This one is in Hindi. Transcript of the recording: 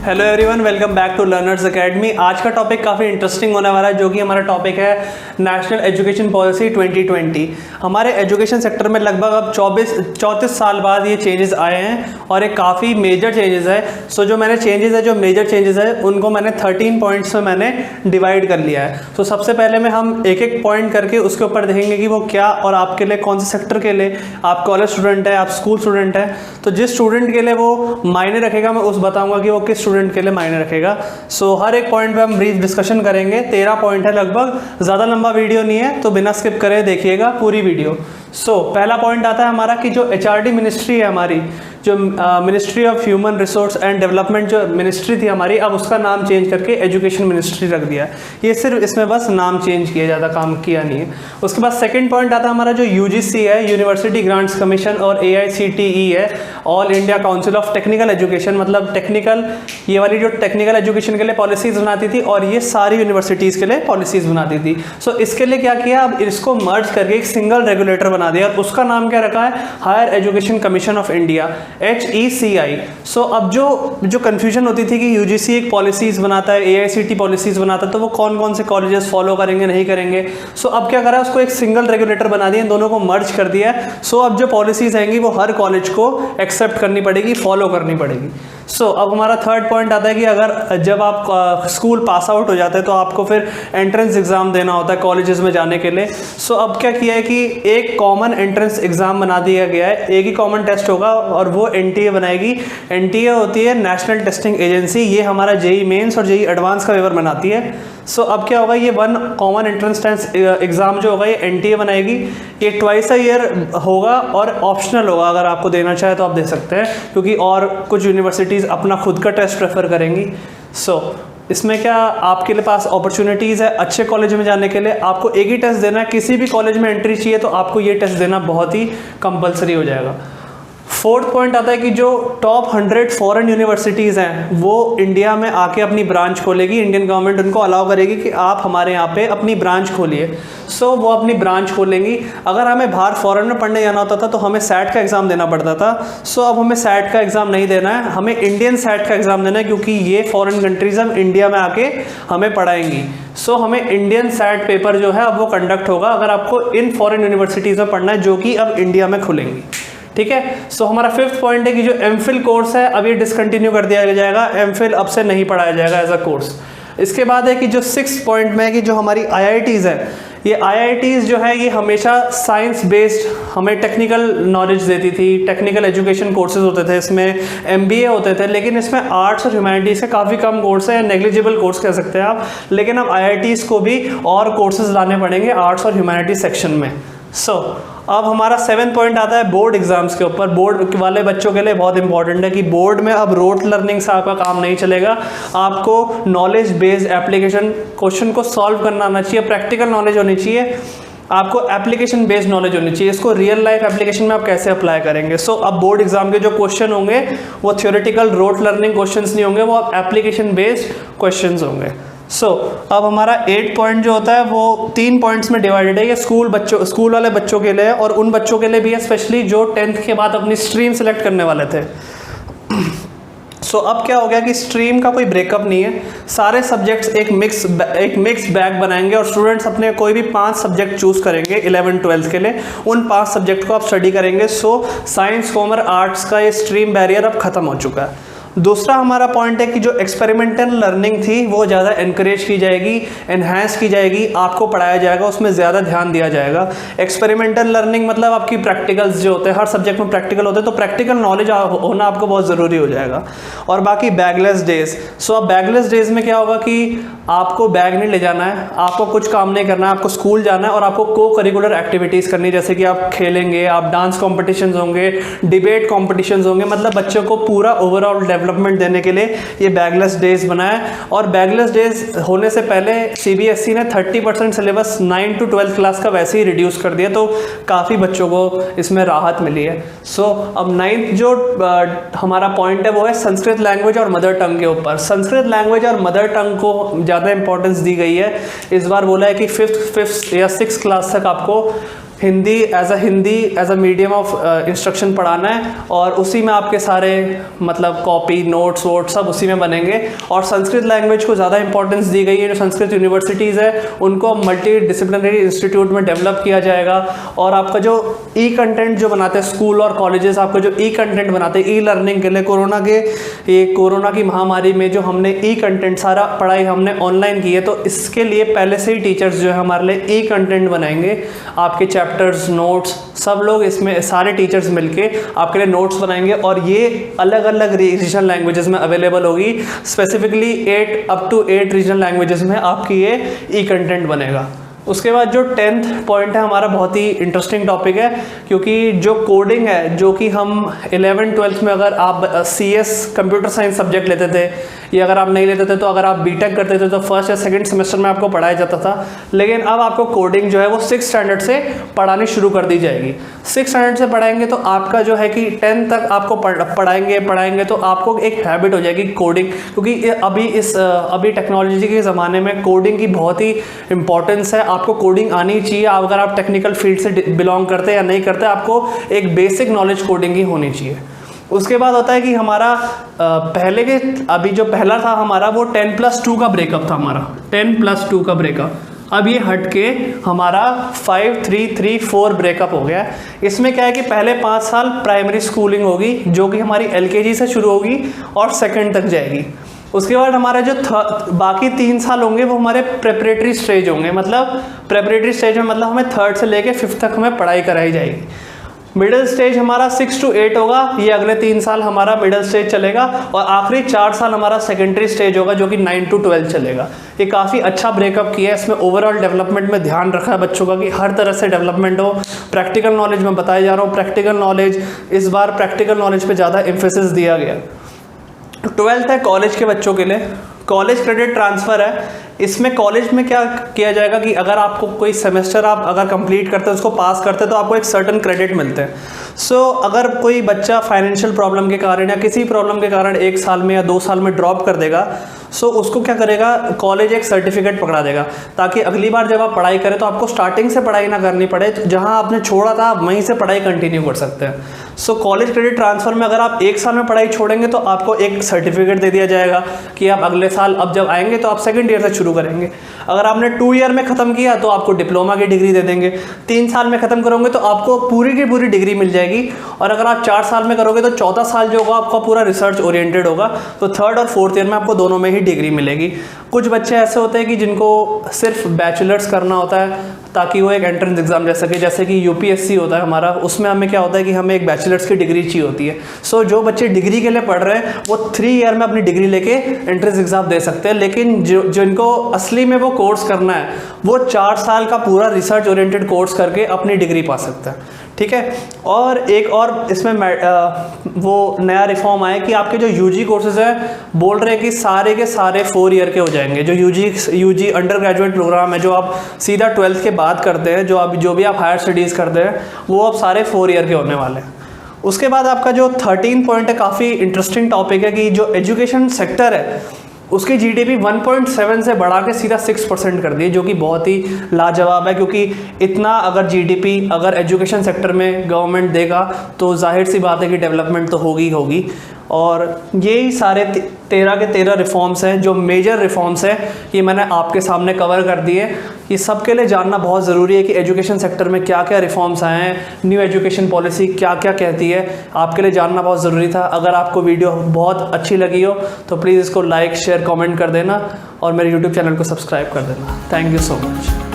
Hello everyone, welcome back to learners academy. आज का टॉपिक काफ़ी इंटरेस्टिंग होने वाला है, जो कि हमारा टॉपिक है नेशनल एजुकेशन पॉलिसी 2020। हमारे एजुकेशन सेक्टर में लगभग अब 34 साल बाद ये चेंजेस आए हैं और एक काफ़ी मेजर चेंजेस है। सो जो मेजर चेंजेस है उनको मैंने 13 पॉइंट्स में मैंने डिवाइड कर लिया है। तो सबसे पहले में हम एक एक पॉइंट करके उसके ऊपर देखेंगे कि वो क्या और आपके लिए कौन से सेक्टर के लिए, आप कॉलेज स्टूडेंट है, आप स्कूल स्टूडेंट है, तो जिस स्टूडेंट के लिए वो मायने रखेगा मैं उस बताऊंगा कि वो किस स्टूडेंट के लिए मायने रखेगा। सो हर एक पॉइंट पे हम ब्रीफ डिस्कशन करेंगे। 13 पॉइंट है लगभग, ज़्यादा लंबा वीडियो नहीं है, तो बिना स्किप करे देखिएगा पूरी वीडियो। पहला पॉइंट आता है हमारा कि जो HRD मिनिस्ट्री है हमारी, जो ministry of human resource and development जो मिनिस्ट्री थी हमारी, अब उसका नाम चेंज करके एजुकेशन मिनिस्ट्री रख दिया। ये सिर्फ इसमें बस नाम चेंज किया, ज़्यादा काम किया नहीं है। उसके बाद सेकंड पॉइंट आता है हमारा जो UGC है, यूनिवर्सिटी ग्रांट्स कमीशन, और AICTE है, all India council of technical education, मतलब टेक्निकल, ये वाली जो टेक्निकल एजुकेशन के लिए पॉलिसीज़ बनाती थी और ये सारी यूनिवर्सिटीज़ के लिए पॉलिसीज़ बनाती थी। इसके लिए क्या किया, अब इसको मर्ज करके एक सिंगल रेगुलेटर बना दिया और उसका नाम क्या रखा है, higher education commission of India, HECI। अब जो कन्फ्यूजन होती थी कि UGC एक पॉलिसीज़ बनाता है, AICTE पॉलिसीज़ बनाता है, तो वो कौन कौन से कॉलेजेस फॉलो करेंगे नहीं करेंगे। अब क्या करा, उसको एक सिंगल रेगुलेटर बना दिया, इन दोनों को मर्ज कर दिया है। अब जो पॉलिसीज़ आएंगी वो हर कॉलेज को एक्सेप्ट करनी पड़ेगी, फॉलो करनी पड़ेगी। अब हमारा थर्ड पॉइंट आता है कि अगर जब आप स्कूल पास आउट हो जाते हैं तो आपको फिर एंट्रेंस एग्ज़ाम देना होता है कॉलेजेस में जाने के लिए। अब क्या किया है कि एक कॉमन एंट्रेंस एग्ज़ाम बना दिया गया है, एक ही कॉमन टेस्ट होगा और वो NTA बनाएगी। NTA होती है नेशनल टेस्टिंग एजेंसी, ये हमारा JEE मेंस और JEE एडवांस का पेपर बनाती है। अब क्या होगा, ये one common entrance test exam जो होगा ये NTA बनाएगी। ये ट्वाइस अ ईयर होगा और ऑप्शनल होगा, अगर आपको देना चाहे तो आप दे सकते हैं, क्योंकि और कुछ यूनिवर्सिटीज़ अपना खुद का टेस्ट प्रेफर करेंगी। इसमें क्या आपके लिए पास अपॉर्चुनिटीज़ है अच्छे कॉलेज में जाने के लिए। आपको एक ही टेस्ट देना है, किसी भी कॉलेज में एंट्री चाहिए तो आपको ये टेस्ट देना बहुत ही कंपलसरी हो जाएगा। फोर्थ पॉइंट आता है कि जो टॉप 100 फॉरेन यूनिवर्सिटीज़ हैं वो इंडिया में आके अपनी ब्रांच खोलेगी। इंडियन गवर्नमेंट उनको अलाउ करेगी कि आप हमारे यहाँ पे अपनी ब्रांच खोलिए। वो अपनी ब्रांच खोलेंगी। अगर हमें बाहर फॉरेन में पढ़ने जाना होता था तो हमें SAT का एग्ज़ाम देना पड़ता था। अब हमें SAT का एग्ज़ाम नहीं देना है, हमें इंडियन SAT का एग्ज़ाम देना है, क्योंकि ये फॉरेन कंट्रीज़ हम इंडिया में आके हमें पढ़ाएंगी। हमें इंडियन SAT पेपर जो है अब वो कंडक्ट होगा अगर आपको इन फॉरेन यूनिवर्सिटीज़ में पढ़ना है, जो कि अब इंडिया में खुलेंगी। ठीक है। हमारा फिफ्थ पॉइंट है कि जो MPhil कोर्स है अब ये डिसकंटिन्यू कर दिया जाएगा, MPhil अब से नहीं पढ़ाया जाएगा एज अ कोर्स। इसके बाद है कि जो 6th पॉइंट में है कि जो हमारी IITs है, ये IITs जो है ये हमेशा साइंस बेस्ड हमें टेक्निकल नॉलेज देती थी। टेक्निकल एजुकेशन कोर्सेज होते थे, इसमें MBA होते थे, लेकिन इसमें आर्ट्स और ह्यूमैनिटीज़ के काफ़ी कम कोर्स है, नेग्लिजिबल कोर्स कह सकते हैं आप। लेकिन अब IITs को भी और कोर्सेज लाने पड़ेंगे आर्ट्स और ह्यूमैनिटीज़ सेक्शन में। अब हमारा 7th पॉइंट आता है बोर्ड एग्जाम्स के ऊपर। बोर्ड वाले बच्चों के लिए बहुत इंपॉर्टेंट है कि बोर्ड में अब रोट लर्निंग से आपका काम नहीं चलेगा। आपको नॉलेज बेस्ड एप्लीकेशन क्वेश्चन को सॉल्व करना आना चाहिए, प्रैक्टिकल नॉलेज होनी चाहिए, आपको एप्लीकेशन बेस्ड नॉलेज होनी चाहिए। इसको रियल लाइफ एप्लीकेशन में आप कैसे अप्लाई करेंगे। अब बोर्ड एग्जाम के जो क्वेश्चन होंगे वो थ्योरेटिकल रोट लर्निंग क्वेश्चंस नहीं होंगे, वो आप एप्लीकेशन बेस्ड क्वेश्चंस होंगे। अब हमारा 8 पॉइंट जो होता है वो 3 पॉइंट्स में डिवाइडेड है। ये स्कूल वाले बच्चों के लिए और उन बच्चों के लिए भी है, स्पेशली जो 10th के बाद अपनी स्ट्रीम सेलेक्ट करने वाले थे। अब क्या हो गया कि स्ट्रीम का कोई ब्रेकअप नहीं है, सारे सब्जेक्ट्स एक मिक्स बैग बनाएंगे और स्टूडेंट्स अपने कोई भी 5 सब्जेक्ट चूज करेंगे 11th-12th के लिए। उन 5 सब्जेक्ट को आप स्टडी करेंगे। साइंस, कॉमर्स, आर्ट्स का ये स्ट्रीम बैरियर अब खत्म हो चुका है। दूसरा हमारा पॉइंट है कि जो एक्सपेरिमेंटल लर्निंग थी वो ज़्यादा एनकरेज की जाएगी, एनहांस की जाएगी, आपको पढ़ाया जाएगा, उसमें ज़्यादा ध्यान दिया जाएगा। एक्सपेरिमेंटल लर्निंग मतलब आपकी प्रैक्टिकल्स जो होते हैं, हर सब्जेक्ट में प्रैक्टिकल होते हैं, तो प्रैक्टिकल नॉलेज होना आपको बहुत ज़रूरी हो जाएगा। और बाकी बैगलेस डेज। अब बैगलेस डेज में क्या होगा कि आपको बैग नहीं ले जाना है, आपको कुछ काम नहीं करना है, आपको स्कूल जाना है और आपको को करिकुलर एक्टिविटीज़ करनी है, जैसे कि आप खेलेंगे, आप डांस कॉम्पिटिशन्स होंगे, डिबेट कॉम्पिटिशन्स होंगे, मतलब बच्चों को पूरा ओवरऑल डेवलपमेंट देने के लिए ये बैगलेस डेज बनाया। और बैगलेस डेज होने से पहले CBSE ने 30% सिलेबस 9 to 12 क्लास का वैसे ही रिड्यूस कर दिया, तो काफ़ी बच्चों को इसमें राहत मिली है। अब 9th जो हमारा पॉइंट है वो है संस्कृत लैंग्वेज और मदर टंग के ऊपर। संस्कृत लैंग्वेज और मदर टंग को ज़्यादा इंपॉर्टेंस दी गई है। इस बार बोला है कि 5th या 6th क्लास तक आपको Hindi as a medium of instruction पढ़ाना है, और उसी में आपके सारे मतलब कॉपी नोट्स वोट सब उसी में बनेंगे। और संस्कृत लैंग्वेज को ज़्यादा इंपॉर्टेंस दी गई है। जो संस्कृत यूनिवर्सिटीज़ है उनको मल्टी डिसिप्लिनरी इंस्टीट्यूट में डेवलप किया जाएगा। और आपका जो ई कंटेंट जो बनाते हैं स्कूल और कॉलेजेस, आपका जो ई कंटेंट बनाते हैं ई लर्निंग के लिए, कोरोना की महामारी में जो हमने ई कंटेंट सारा पढ़ाई हमने ऑनलाइन की है, तो इसके लिए पहले से ही टीचर्स जो है हमारे लिए ई कंटेंट बनाएंगे। आपके चैप्टर्स नोट्स सब लोग इसमें सारे टीचर्स मिलके आपके लिए नोट्स बनाएंगे, और ये अलग अलग रीजनल लैंग्वेजेस में अवेलेबल होगी। Specifically 8 up to 8 regional languages में आपकी ये ई कंटेंट बनेगा। उसके बाद जो 10th पॉइंट है हमारा, बहुत ही इंटरेस्टिंग टॉपिक है, क्योंकि जो कोडिंग है जो कि हम 11th 12th में अगर आप CS कंप्यूटर साइंस सब्जेक्ट लेते थे, या अगर आप नहीं लेते थे तो अगर आप बीटेक करते थे तो फर्स्ट या सेकंड सेमेस्टर में आपको पढ़ाया जाता था। लेकिन अब आपको कोडिंग जो है वो 6th स्टैंडर्ड से पढ़ानी शुरू कर दी जाएगी। 6th स्टैंडर्ड से पढ़ाएंगे तो आपका जो है कि 10th तक आपको पढ़ाएंगे तो आपको एक हैबिट हो जाएगी कोडिंग, क्योंकि अभी टेक्नोलॉजी के ज़माने में कोडिंग की बहुत ही इंपॉर्टेंस है। आपको कोडिंग आनी चाहिए। अगर आप टेक्निकल फील्ड से बिलोंग करते हैं या नहीं करते, आपको एक बेसिक नॉलेज कोडिंग की होनी चाहिए। उसके बाद होता है कि हमारा पहले के अभी जो पहला था हमारा वो 10+2 का ब्रेकअप था हमारा, 10+2 का ब्रेकअप। अब ये हट के हमारा 5-3-3-4 ब्रेकअप हो गया। इसमें क्या है कि पहले 5 साल प्राइमरी स्कूलिंग होगी जो कि हमारी LKG से शुरू होगी और 2nd तक जाएगी। उसके बाद हमारा जो बाकी 3 साल होंगे वो हमारे प्रेपरेटरी स्टेज होंगे। मतलब प्रेपरेटरी स्टेज में मतलब हमें 3rd से लेके 5th तक हमें पढ़ाई कराई जाएगी। मिडिल स्टेज हमारा 6 to 8 होगा, ये अगले 3 साल हमारा मिडिल स्टेज चलेगा, और आखिरी 4 साल हमारा सेकेंडरी स्टेज होगा जो कि 9 to 12 चलेगा। ये काफ़ी अच्छा ब्रेकअप किया है। इसमें ओवरऑल डेवलपमेंट में ध्यान रखा है बच्चों का कि हर तरह से डेवलपमेंट हो। प्रैक्टिकल नॉलेज में बताया जा रहा हूँ, प्रैक्टिकल नॉलेज इस बार प्रैक्टिकल नॉलेज पर ज़्यादा एम्फेसिस दिया गया। 12th है कॉलेज के बच्चों के लिए, कॉलेज क्रेडिट ट्रांसफ़र है। इसमें कॉलेज में क्या किया जाएगा कि अगर आपको कोई सेमेस्टर आप अगर कंप्लीट करते हैं उसको पास करते हैं तो आपको एक सर्टेन क्रेडिट मिलते हैं। अगर कोई बच्चा फाइनेंशियल प्रॉब्लम के कारण या किसी प्रॉब्लम के कारण 1 साल में या 2 साल में ड्रॉप कर देगा, उसको क्या करेगा, कॉलेज एक सर्टिफिकेट पकड़ा देगा, ताकि अगली बार जब आप पढ़ाई करें तो आपको स्टार्टिंग से पढ़ाई ना करनी पड़े, जहां आपने छोड़ा था आप वहीं से पढ़ाई कंटिन्यू कर सकते हैं। कॉलेज क्रेडिट ट्रांसफ़र में अगर आप 1 साल में पढ़ाई छोड़ेंगे तो आपको एक सर्टिफिकेट दे दिया जाएगा कि आप अगले साल अब जब आएंगे तो आप 2nd ईयर से शुरू करेंगे। अगर आपने 2 ईयर में ख़त्म किया तो आपको डिप्लोमा की डिग्री दे देंगे। 3 साल में ख़त्म करोगे तो आपको पूरी की पूरी डिग्री मिल जाएगी। और अगर आप 4 साल में करोगे तो 14 साल जो होगा आपका पूरा रिसर्च ओरिएंटेड होगा, तो 3rd और 4th ईयर में आपको दोनों में ही डिग्री मिलेगी। कुछ बच्चे ऐसे होते हैं कि जिनको सिर्फ बैचलर्स करना होता है ताकि वो एक एंट्रेंस एग्जाम दे सके, जैसे कि UPSC होता है हमारा, उसमें हमें क्या होता है कि हमें एक बैचलर्स की डिग्री चाहिए होती है। जो बच्चे डिग्री के लिए पढ़ रहे हैं वो 3 ईयर में अपनी डिग्री लेके एंट्रेंस एग्जाम दे सकते हैं। लेकिन जिनको असली में वो कोर्स करना है वो 4 साल का पूरा रिसर्च ओरिएंटेड कोर्स करके अपनी डिग्री पा सकते हैं। ठीक है। और एक और इसमें वो नया रिफॉर्म आया कि आपके जो UG कोर्सेज हैं बोल रहे हैं कि सारे के सारे 4 ईयर के हो जाएंगे। जो UG अंडर ग्रेजुएट प्रोग्राम है जो आप सीधा 12th के बाद करते हैं, जो भी आप हायर स्टडीज़ करते हैं, वो अब सारे 4 ईयर के होने वाले हैं। उसके बाद आपका जो 13 पॉइंट है, काफ़ी इंटरेस्टिंग टॉपिक है कि जो एजुकेशन सेक्टर है उसकी GDP 1.7 से बढ़ा के सीधा 6% कर दी, जो कि बहुत ही लाजवाब है। क्योंकि इतना अगर GDP अगर एजुकेशन सेक्टर में गवर्नमेंट देगा तो जाहिर सी बात है कि डेवलपमेंट तो होगी। और यही सारे 13 के 13 रिफॉर्म्स हैं जो मेजर रिफॉर्म्स हैं, ये मैंने आपके सामने कवर कर दिए। ये सबके लिए जानना बहुत ज़रूरी है कि एजुकेशन सेक्टर में क्या क्या रिफॉर्म्स आए हैं, न्यू एजुकेशन पॉलिसी क्या क्या कहती है, आपके लिए जानना बहुत ज़रूरी था। अगर आपको वीडियो बहुत अच्छी लगी हो तो प्लीज़ इसको लाइक शेयर कमेंट कर देना और मेरे YouTube चैनल को सब्सक्राइब कर देना। Thank you so much.